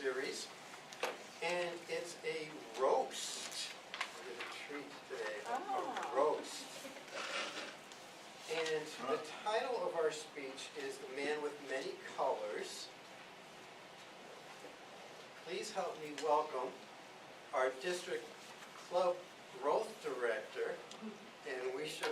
series, and it's a roast. We're going to treat today a roast. And the title of our speech is The Man with Many Colors. Please help me welcome our district club growth director, Anwesha.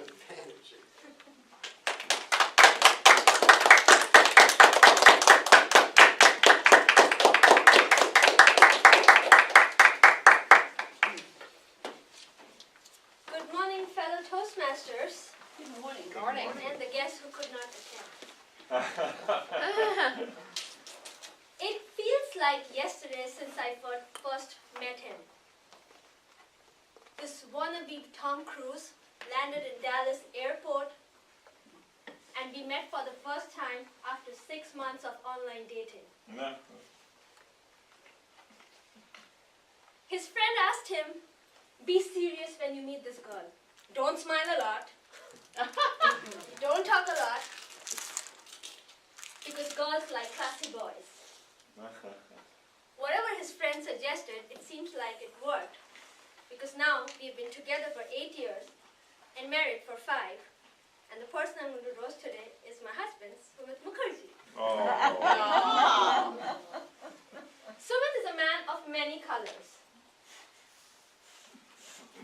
Good morning, fellow Toastmasters. Good morning. Good morning. And the guests who could not attend. It feels like yesterday since I first met him. This wannabe Tom Cruise landed in Dallas airport, and we met for the first time after 6 months of online dating. His friend asked him, "Be serious when you meet this girl. Don't smile a lot. Don't talk a lot. Because girls like classy boys." Whatever his friend suggested, it seems like it worked. Because now we've been together for 8 years and married for 5. And the person I'm going to roast today is my husband, Sumit Mukherjee. Sumit is a man of many colors.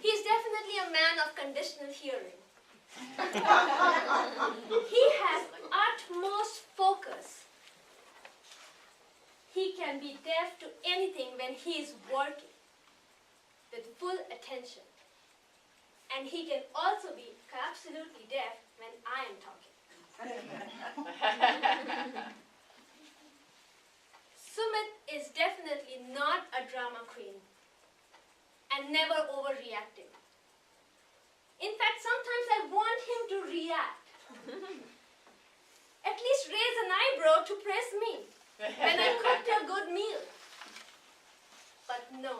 He's definitely a man of conditional hearing. He has utmost focus. He can be deaf to anything when he is working with full attention. And he can also be absolutely deaf when I am talking. Sumit is definitely not a drama queen and never overreacting. In fact, sometimes I want him to react. At least raise an eyebrow to praise me when I cooked a good meal. But no.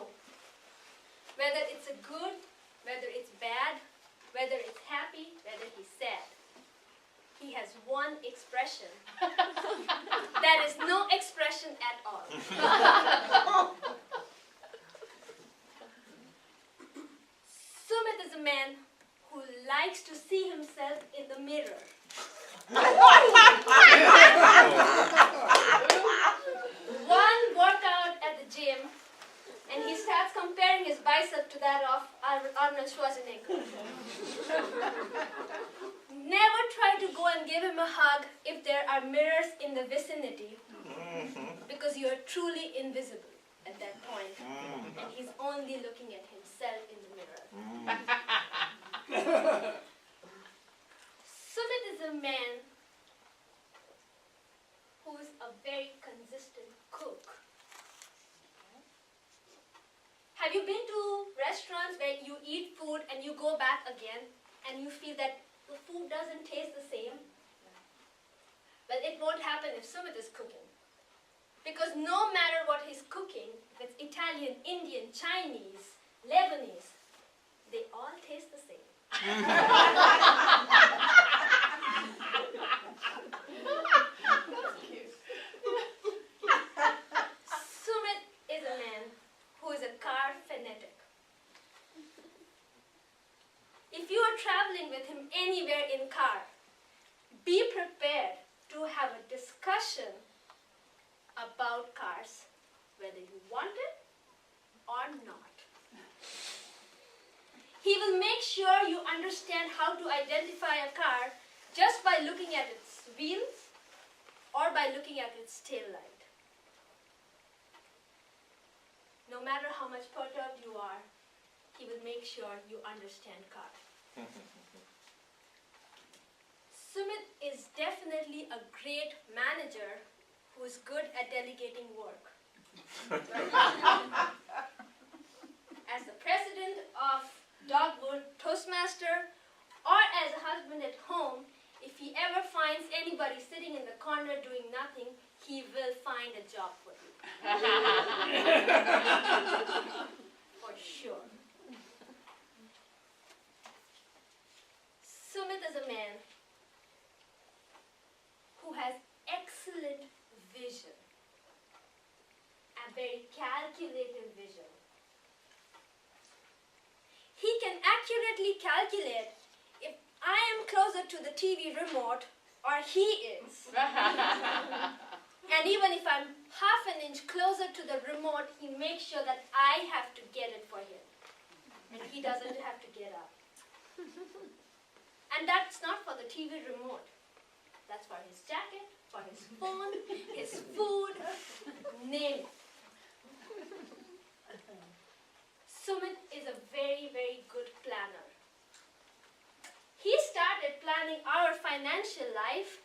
Whether it's a good, whether it's bad, whether it's happy, whether he's sad, he has one expression. That is no expression at all. Sumit is a man who likes to see himself in the mirror. One workout at the gym, and he starts comparing his bicep to that of Arnold Schwarzenegger. Never try to go and give him a hug if there are mirrors in the vicinity, because you are truly invisible at that point, and he's only looking at himself in the mirror. Sumit is a man who is a very consistent cook. Have you been to restaurants where you eat food and you go back again and you feel that the food doesn't taste the same? Well, it won't happen if Sumit is cooking. Because no matter what he's cooking, if it's Italian, Indian, Chinese, Lebanese, they all taste the same. Sumit is a man who is a car fanatic. If you are traveling with him anywhere in car, be prepared to have a discussion about cars, whether you want it or not. He will make sure you understand how to identify a car just by looking at its wheels or by looking at its tail light. No matter how much perturbed you are, he will make sure you understand cars. Sumit is definitely a great manager who is good at delegating work. As the president of Dogwood Toastmaster, or as a husband at home, if he ever finds anybody sitting in the corner doing nothing, he will find a job for you. For sure. Sumit is a man who has excellent vision and very very calculative vision. He can accurately calculate if I am closer to the TV remote or he is. And even if I'm half an inch closer to the remote, he makes sure that I have to get it for him. And he doesn't have to get up. And that's not for the TV remote. That's for his jacket, for his phone, his food, name it. Sumit is a very, very good planner. He started planning our financial life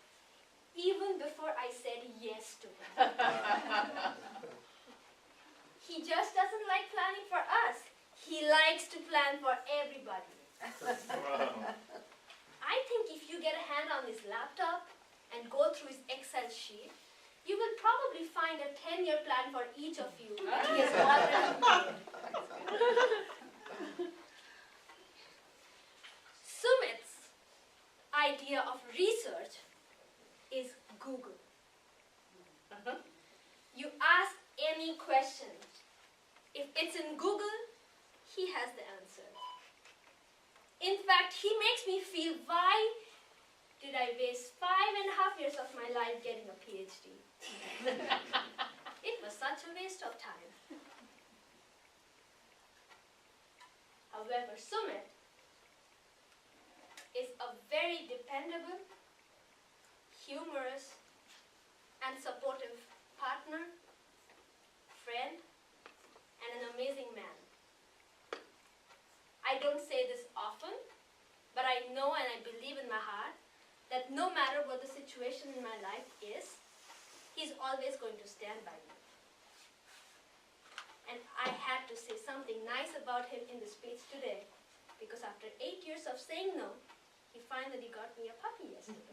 even before I said yes to him. He just doesn't like planning for us. He likes to plan for everybody. I think if you get a hand on his laptop and go through his Excel sheet, you will probably find a 10-year plan for each of you. He has already made. Sumit's idea of research is Google. You ask any question. If it's in Google, he has the answer. In fact, he makes me feel, why did I waste 5.5 years of my life getting a PhD? It was such a waste of time. However, Sumit is a very dependable, humorous, and supportive partner, friend, and an amazing man. I don't say this often, but I know and I believe in my heart that no matter what the situation in my life is, he's always going to stand by me. And I had to say something nice about him in the speech today, because after 8 years of saying no, he finally got me a puppy yesterday.